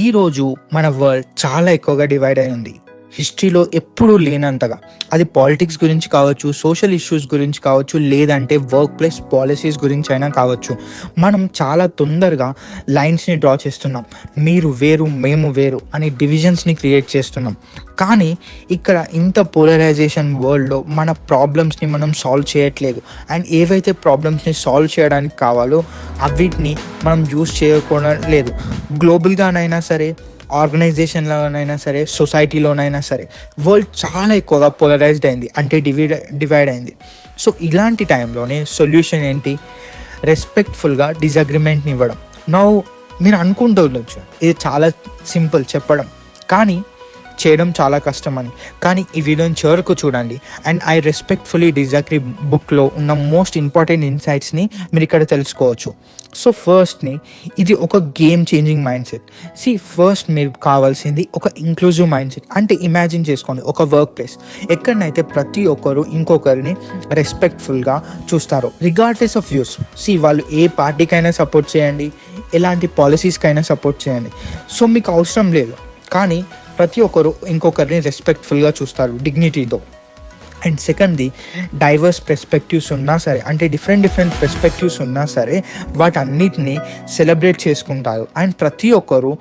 ఈరోజు మన వరల్డ్ చాలా ఎక్కువగా డివైడ్ అయి ఉంది. హిస్టరీలో ఎప్పుడూ లేనంతగా. అది పాలిటిక్స్ గురించి కావచ్చు, సోషల్ ఇష్యూస్ గురించి కావచ్చు, లేదంటే వర్క్ ప్లేస్ పాలసీస్ గురించి అయినా కావచ్చు. మనం చాలా తొందరగా లైన్స్ని డ్రా చేస్తున్నాం. మీరు వేరు, మేము వేరు అని డివిజన్స్ని క్రియేట్ చేస్తున్నాం. కానీ ఇక్కడ ఇంత పోలరైజేషన్ వరల్డ్లో మన ప్రాబ్లమ్స్ని మనం సాల్వ్ చేయట్లేదు. అండ్ ఏవైతే ప్రాబ్లమ్స్ని సాల్వ్ చేయడానికి కావాలో అవిటిని మనం యూస్ చేయకుండా లేదు. గ్లోబల్గానైనా సరే, ఆర్గనైజేషన్లోనైనా సరే, సొసైటీలోనైనా సరే వరల్డ్ చాలా ఎక్కువగా పోలరైజ్డ్ అయింది, అంటే డివైడ్ అయింది. సో ఇలాంటి టైంలోనే సొల్యూషన్ ఏంటి? రెస్పెక్ట్ఫుల్గా డిజగ్రిమెంట్ని ఇవ్వడం. నా మీరు అనుకుంటూ ఉండొచ్చు ఇది చాలా సింపుల్ చెప్పడం, కానీ చేయడం చాలా కష్టం అని. కానీ ఈ వీడియోని చివరకు చూడండి. అండ్ ఐ రెస్పెక్ట్ఫుల్లీ డిజగ్రీ బుక్లో ఉన్న మోస్ట్ ఇంపార్టెంట్ ఇన్సైట్స్ని మీరు ఇక్కడ తెలుసుకోవచ్చు. సో ఫస్ట్ని, ఇది ఒక game changing mind set. First మీరు కావాల్సింది ఒక ఇంక్లూజివ్ మైండ్ సెట్. అంటే ఇమాజిన్ చేసుకోండి, ఒక వర్క్ ప్లేస్ ఎక్కడనైతే ప్రతి ఒక్కరు ఇంకొకరిని రెస్పెక్ట్ఫుల్గా చూస్తారు, రిగార్డ్లెస్ ఆఫ్ వ్యూస్. వాళ్ళు ఏ పార్టీకైనా సపోర్ట్ చేయండి, ఎలాంటి పాలసీస్కైనా సపోర్ట్ చేయండి. సో మీకు అవసరం లేదు, కానీ ప్రతి ఒక్కరు ఇంకొకరిని రెస్పెక్ట్ఫుల్గా చూస్తారు, డిగ్నిటీతో. అండ్ సెకండ్ది, డైవర్స్ పర్స్పెక్టివ్స్ ఉన్నా సరే, అంటే డిఫరెంట్ పర్స్పెక్టివ్స్ ఉన్నా సరే వాటన్నిటిని సెలబ్రేట్ చేసుకుంటారు. అండ్ ప్రతి ఒక్కరు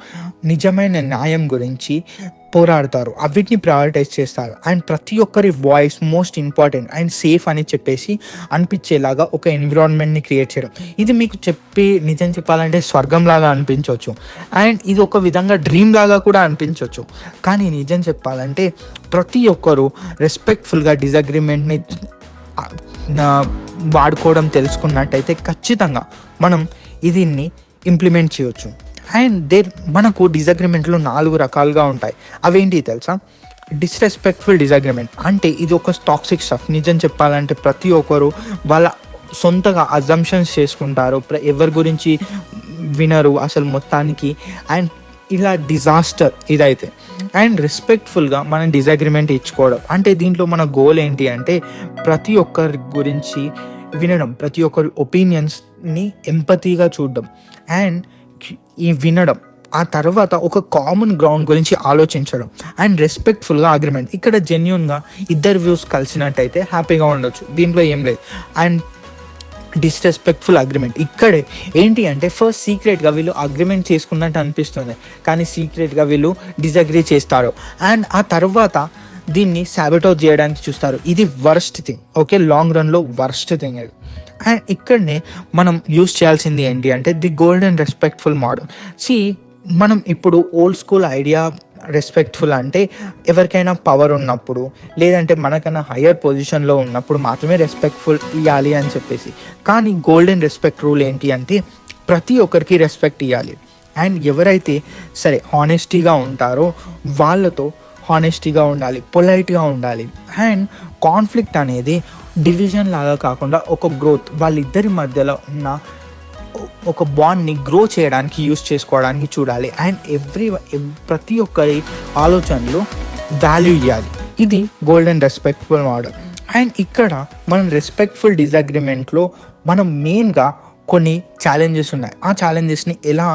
నిజమైన న్యాయం గురించి పోరాడతారు, అవిటిని ప్రయారిటైజ్ చేస్తారు. అండ్ ప్రతి ఒక్కరి voice most important and safe అని చెప్పేసి అనిపించేలాగా ఒక ఎన్విరాన్మెంట్ని క్రియేట్ చేయడం. ఇది మీకు నిజం చెప్పాలంటే స్వర్గంలాగా అనిపించవచ్చు, అండ్ ఇది ఒక విధంగా డ్రీమ్ లాగా కూడా అనిపించవచ్చు. కానీ నిజం చెప్పాలంటే ప్రతి ఒక్కరు రెస్పెక్ట్ఫుల్గా డిజగ్రిమెంట్ని వాడుకోవడం తెలుసుకున్నట్టయితే ఖచ్చితంగా మనం దీన్ని ఇంప్లిమెంట్ చేయవచ్చు. అండ్ మనకు డిజగ్రిమెంట్లు 4 రకాలుగా ఉంటాయి. అవేంటి తెలుసా? డిస్రెస్పెక్ట్ఫుల్ డిజగ్రిమెంట్, అంటే ఇది ఒక టాక్సిక్ స్టఫ్. నిజం చెప్పాలంటే ప్రతి ఒక్కరు వాళ్ళ సొంతగా అజంప్షన్స్ చేసుకుంటారు, ఎవరి గురించి వినరు అసలు మొత్తానికి. అండ్ ఇలా డిజాస్టర్ ఇదైతే. అండ్ రెస్పెక్ట్ఫుల్గా మనం డిజగ్రిమెంట్ ఇచ్చుకోవడం, అంటే దీంట్లో మన గోల్ ఏంటి అంటే ప్రతి ఒక్కరి గురించి వినడం, ప్రతి ఒక్కరి ఒపీనియన్స్ని ఎంపతీగా చూడడం అండ్ వినడం. ఆ తర్వాత ఒక కామన్ గ్రౌండ్ గురించి ఆలోచించడం అండ్ రెస్పెక్ట్ఫుల్గా అగ్రిమెంట్. ఇక్కడ జెన్యూన్గా ఇద్దరు వ్యూస్ కలిసినట్టయితే హ్యాపీగా ఉండొచ్చు, దీంట్లో ఏం లేదు. అండ్ డిస్రెస్పెక్ట్ఫుల్ అగ్రిమెంట్ ఇక్కడే ఏంటి అంటే ఫస్ట్ సీక్రెట్గా వీళ్ళు అగ్రిమెంట్ చేసుకున్నట్టు అనిపిస్తుంది, కానీ సీక్రెట్గా వీళ్ళు డిజగ్రీ చేస్తారు. అండ్ ఆ తర్వాత దీన్ని సాబోటేజ్ చేయడానికి చూస్తారు. ఇది వర్స్ట్ థింగ్, ఓకే, లాంగ్ రన్లో వర్స్ట్ థింగ్ ఇది. అండ్ ఇక్కడనే మనం యూస్ చేయాల్సింది ఏంటి అంటే ది గోల్డెన్ రెస్పెక్ట్ఫుల్ మోడల్. మనం ఇప్పుడు ఓల్డ్ స్కూల్ ఐడియా రెస్పెక్ట్ఫుల్ అంటే ఎవరికైనా పవర్ ఉన్నప్పుడు, లేదంటే మనకన్నా హయ్యర్ పొజిషన్లో ఉన్నప్పుడు మాత్రమే రెస్పెక్ట్ఫుల్ ఇవ్వాలి అని చెప్పేసి. కానీ గోల్డెన్ రెస్పెక్ట్ రూల్ ఏంటి అంటే ప్రతి ఒక్కరికి రెస్పెక్ట్ ఇవ్వాలి. అండ్ ఎవరైతే సరే హానెస్టీగా ఉంటారో వాళ్ళతో హానెస్టీగా ఉండాలి, పొలైట్గా ఉండాలి. అండ్ కాన్ఫ్లిక్ట్ అనేది డివిజన్ లాగా కాకుండా ఒక గ్రోత్, వాళ్ళిద్దరి మధ్యలో ఉన్న ఒక బాండ్ని గ్రో చేయడానికి యూస్ చేసుకోవడానికి చూడాలి. అండ్ ప్రతి ఒక్కరి ఆలోచనలు వాల్యూ ఇవ్వాలి. ఇది గోల్డెన్ రెస్పెక్ట్ఫుల్ మోడల్. అండ్ ఇక్కడ మనం రెస్పెక్ట్ఫుల్ డిజగ్రిమెంట్లో మనం మెయిన్గా కొన్ని ఛాలెంజెస్ ఉన్నాయి. ఆ ఛాలెంజెస్ని ఎలా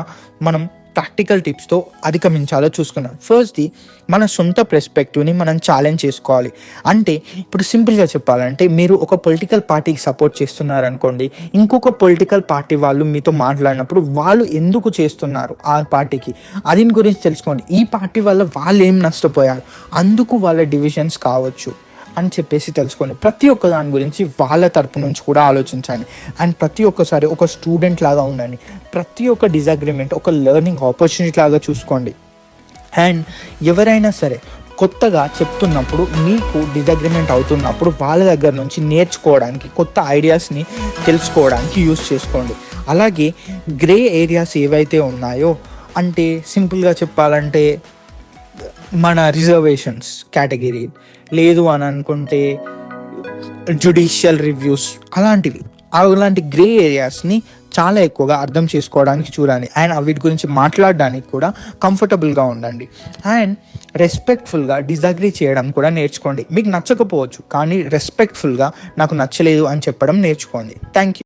మనం ప్రాక్టికల్ టిప్స్తో అధిగమించాలో చూసుకున్నాం. ఫస్ట్ది, మన సొంత పర్స్పెక్టివ్ని మనం ఛాలెంజ్ చేసుకోవాలి. అంటే ఇప్పుడు సింపుల్గా చెప్పాలంటే మీరు ఒక పొలిటికల్ పార్టీకి సపోర్ట్ చేస్తున్నారనుకోండి, ఇంకొక పొలిటికల్ పార్టీ వాళ్ళు మీతో మాట్లాడినప్పుడు వాళ్ళు ఎందుకు చేస్తున్నారు ఆ పార్టీకి, అది గురించి తెలుసుకోండి. ఈ పార్టీ వల్ల వాళ్ళు ఏం నష్టపోయారు, అందుకు వాళ్ళ డివిజన్స్ కావచ్చు అని చెప్పేసి తెలుసుకోండి. ప్రతి ఒక్క దాని గురించి వాళ్ళ తరపు నుంచి కూడా ఆలోచించండి. అండ్ ప్రతి ఒక్కసారి ఒక స్టూడెంట్ లాగా ఉండండి. ప్రతి ఒక్క డిజగ్రిమెంట్ ఒక లెర్నింగ్ ఆపర్చునిటీ లాగా చూసుకోండి. అండ్ ఎవరైనా సరే కొత్తగా చెప్తున్నప్పుడు, మీకు డిజగ్రిమెంట్ అవుతున్నప్పుడు వాళ్ళ దగ్గర నుంచి నేర్చుకోవడానికి, కొత్త ఐడియాస్ని తెలుసుకోవడానికి యూస్ చేసుకోండి. అలాగే గ్రే ఏరియాస్ ఏవైతే ఉన్నాయో, అంటే సింపుల్గా చెప్పాలంటే మన రిజర్వేషన్స్ కేటగిరీ లేదు అని అనుకుంటే జ్యుడిషియల్ రివ్యూస్, అలాంటి గ్రే ఏరియాస్ని చాలా ఎక్కువగా అర్థం చేసుకోవడానికి చూడాలి. అండ్ వీటి గురించి మాట్లాడడానికి కూడా కంఫర్టబుల్గా ఉండండి. అండ్ రెస్పెక్ట్ఫుల్గా డిజగ్రీ చేయడం కూడా నేర్చుకోండి. మీకు నచ్చకపోవచ్చు, కానీ రెస్పెక్ట్ఫుల్గా నాకు నచ్చలేదు అని చెప్పడం నేర్చుకోండి. Thank you.